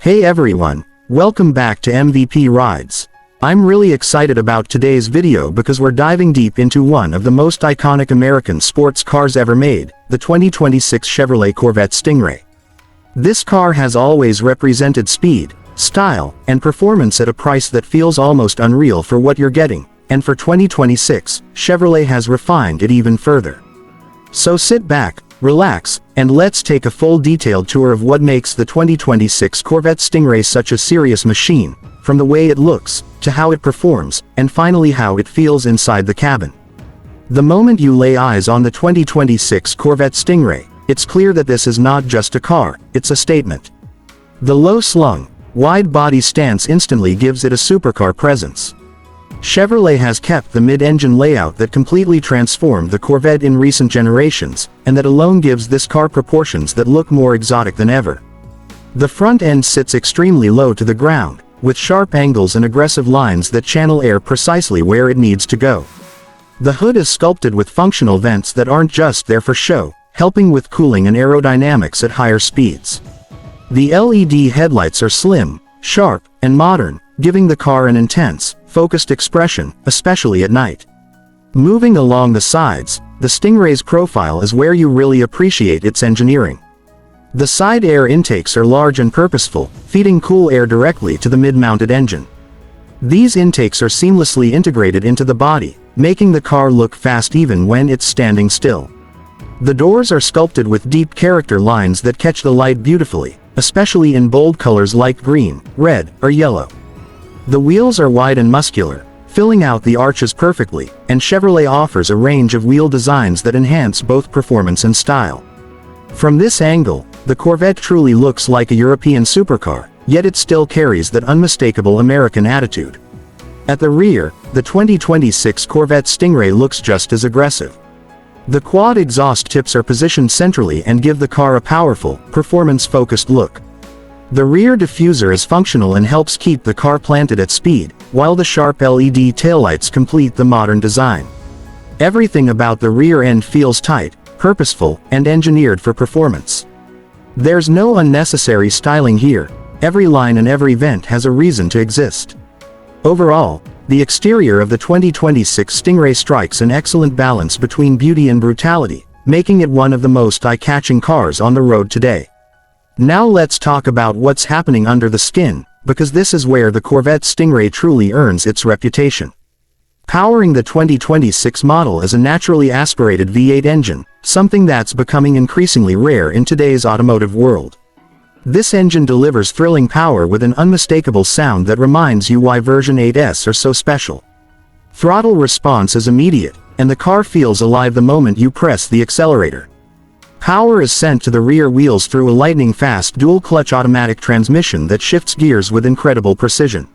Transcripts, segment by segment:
Hey everyone, welcome back to MVP Rides. I'm really excited about today's video because we're diving deep into one of the most iconic American sports cars ever made, the 2026 Chevrolet Corvette Stingray. This car has always represented speed, style, and performance at a price that feels almost unreal for what you're getting, and for 2026, Chevrolet has refined it even further. So sit back, relax, and let's take a full detailed tour of what makes the 2026 Corvette Stingray such a serious machine, from the way it looks, to how it performs, and finally how it feels inside the cabin. The moment you lay eyes on the 2026 Corvette Stingray, it's clear that this is not just a car, it's a statement. The low-slung, wide-body stance instantly gives it a supercar presence. Chevrolet has kept the mid-engine layout that completely transformed the Corvette in recent generations, and that alone gives this car proportions that look more exotic than ever. The front end sits extremely low to the ground, with sharp angles and aggressive lines that channel air precisely where it needs to go. The hood is sculpted with functional vents that aren't just there for show, helping with cooling and aerodynamics at higher speeds. The LED headlights are slim, sharp, and modern, giving the car an intense, focused expression, especially at night. Moving along the sides, the Stingray's profile is where you really appreciate its engineering. The side air intakes are large and purposeful, feeding cool air directly to the mid-mounted engine. These intakes are seamlessly integrated into the body, making the car look fast even when it's standing still. The doors are sculpted with deep character lines that catch the light beautifully, especially in bold colors like green, red, or yellow. The wheels are wide and muscular, filling out the arches perfectly, and Chevrolet offers a range of wheel designs that enhance both performance and style. From this angle, the Corvette truly looks like a European supercar, yet it still carries that unmistakable American attitude. At the rear, the 2026 Corvette Stingray looks just as aggressive. The quad exhaust tips are positioned centrally and give the car a powerful, performance-focused look. The rear diffuser is functional and helps keep the car planted at speed, while the sharp LED taillights complete the modern design. Everything about the rear end feels tight, purposeful, and engineered for performance. There's no unnecessary styling here, every line and every vent has a reason to exist. Overall, the exterior of the 2026 Stingray strikes an excellent balance between beauty and brutality, making it one of the most eye-catching cars on the road today. Now let's talk about what's happening under the skin, because this is where the Corvette Stingray truly earns its reputation. Powering the 2026 model is a naturally aspirated V8 engine, something that's becoming increasingly rare in today's automotive world. This engine delivers thrilling power with an unmistakable sound that reminds you why version 8s are so special. Throttle response is immediate, and the car feels alive the moment you press the accelerator. Power is sent to the rear wheels through a lightning-fast dual-clutch automatic transmission that shifts gears with incredible precision.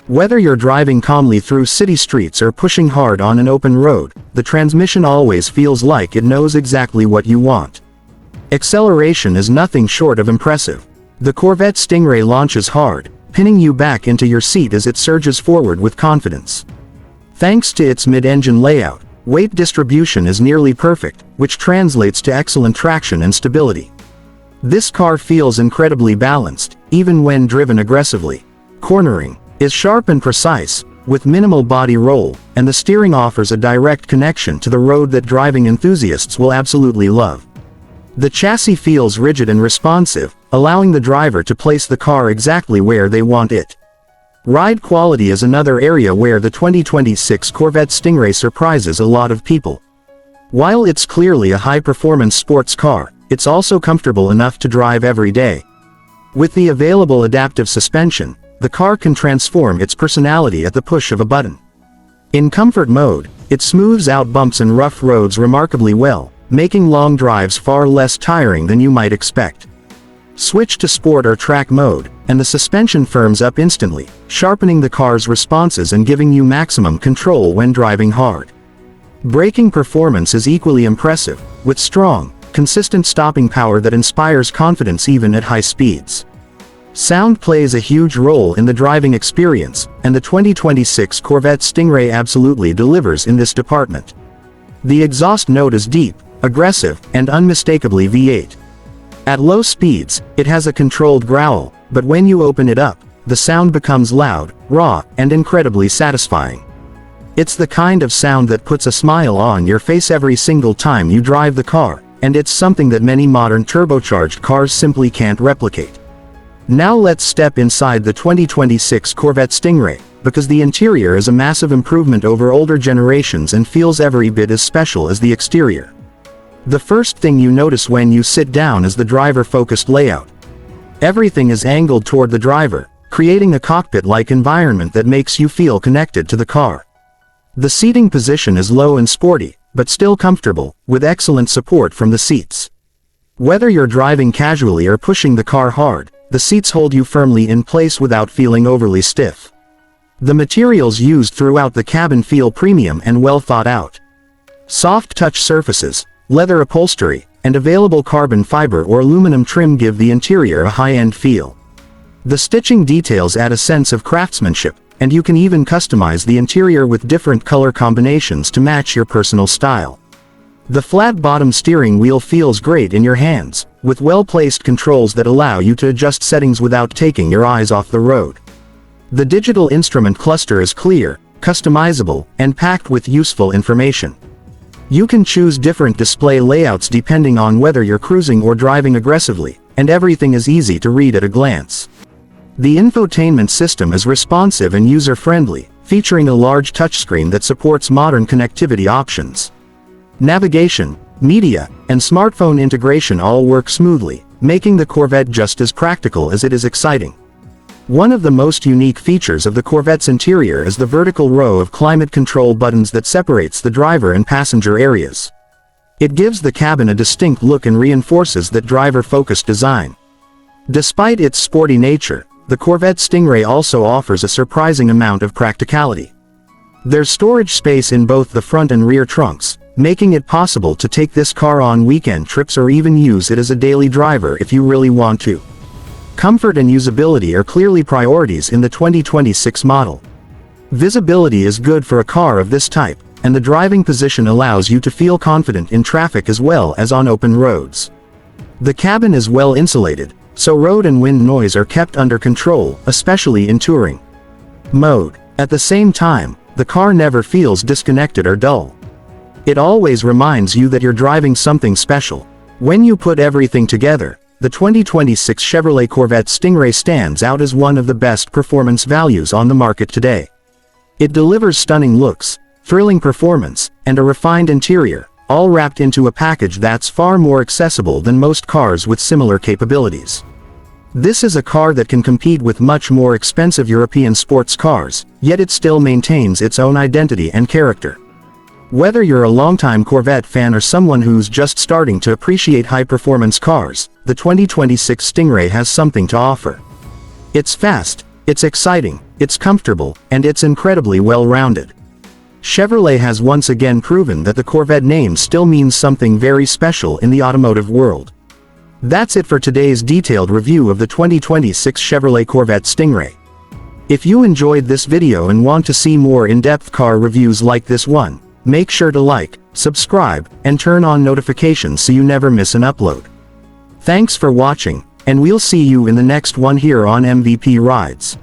Whether you're driving calmly through city streets or pushing hard on an open road, the transmission always feels like it knows exactly what you want. Acceleration is nothing short of impressive. The Corvette Stingray launches hard, pinning you back into your seat as it surges forward with confidence. Thanks to its mid-engine layout, weight distribution is nearly perfect, which translates to excellent traction and stability. This car feels incredibly balanced, even when driven aggressively. Cornering is sharp and precise, with minimal body roll, and the steering offers a direct connection to the road that driving enthusiasts will absolutely love. The chassis feels rigid and responsive, allowing the driver to place the car exactly where they want it. Ride quality is another area where the 2026 Corvette Stingray surprises a lot of people. While it's clearly a high-performance sports car, it's also comfortable enough to drive every day. With the available adaptive suspension, the car can transform its personality at the push of a button. In comfort mode, it smooths out bumps and rough roads remarkably well, making long drives far less tiring than you might expect. Switch to sport or track mode, and the suspension firms up instantly, sharpening the car's responses and giving you maximum control when driving hard. Braking performance is equally impressive, with strong, consistent stopping power that inspires confidence even at high speeds. Sound plays a huge role in the driving experience, and the 2026 Corvette Stingray absolutely delivers in this department. The exhaust note is deep, aggressive, and unmistakably V8. At low speeds, it has a controlled growl, but when you open it up, the sound becomes loud, raw, and incredibly satisfying. It's the kind of sound that puts a smile on your face every single time you drive the car, and it's something that many modern turbocharged cars simply can't replicate. Now let's step inside the 2026 Corvette Stingray, because the interior is a massive improvement over older generations and feels every bit as special as the exterior. The first thing you notice when you sit down is the driver-focused layout. Everything is angled toward the driver, creating a cockpit-like environment that makes you feel connected to the car. The seating position is low and sporty, but still comfortable, with excellent support from the seats. Whether you're driving casually or pushing the car hard, the seats hold you firmly in place without feeling overly stiff. The materials used throughout the cabin feel premium and well thought out. Soft touch surfaces, leather upholstery, and available carbon fiber or aluminum trim give the interior a high-end feel. The stitching details add a sense of craftsmanship, and you can even customize the interior with different color combinations to match your personal style. The flat-bottom steering wheel feels great in your hands, with well-placed controls that allow you to adjust settings without taking your eyes off the road. The digital instrument cluster is clear, customizable, and packed with useful information. You can choose different display layouts depending on whether you're cruising or driving aggressively, and everything is easy to read at a glance. The infotainment system is responsive and user-friendly, featuring a large touchscreen that supports modern connectivity options. Navigation, media, and smartphone integration all work smoothly, making the Corvette just as practical as it is exciting. One of the most unique features of the Corvette's interior is the vertical row of climate control buttons that separates the driver and passenger areas. It gives the cabin a distinct look and reinforces that driver-focused design. Despite its sporty nature, the Corvette Stingray also offers a surprising amount of practicality. There's storage space in both the front and rear trunks, making it possible to take this car on weekend trips or even use it as a daily driver if you really want to. Comfort and usability are clearly priorities in the 2026 model. Visibility is good for a car of this type, and the driving position allows you to feel confident in traffic as well as on open roads. The cabin is well insulated, so road and wind noise are kept under control, especially in touring mode. At the same time, the car never feels disconnected or dull. It always reminds you that you're driving something special. When you put everything together, the 2026 Chevrolet Corvette Stingray stands out as one of the best performance values on the market today. It delivers stunning looks, thrilling performance, and a refined interior, all wrapped into a package that's far more accessible than most cars with similar capabilities. This is a car that can compete with much more expensive European sports cars, yet it still maintains its own identity and character. Whether you're a longtime Corvette fan or someone who's just starting to appreciate high-performance cars, the 2026 Stingray has something to offer. It's fast, it's exciting, it's comfortable, and it's incredibly well-rounded. Chevrolet has once again proven that the Corvette name still means something very special in the automotive world. That's it for today's detailed review of the 2026 Chevrolet Corvette Stingray. If you enjoyed this video and want to see more in-depth car reviews like this one, make sure to like, subscribe, and turn on notifications so you never miss an upload. Thanks for watching, and we'll see you in the next one here on MVP Rides.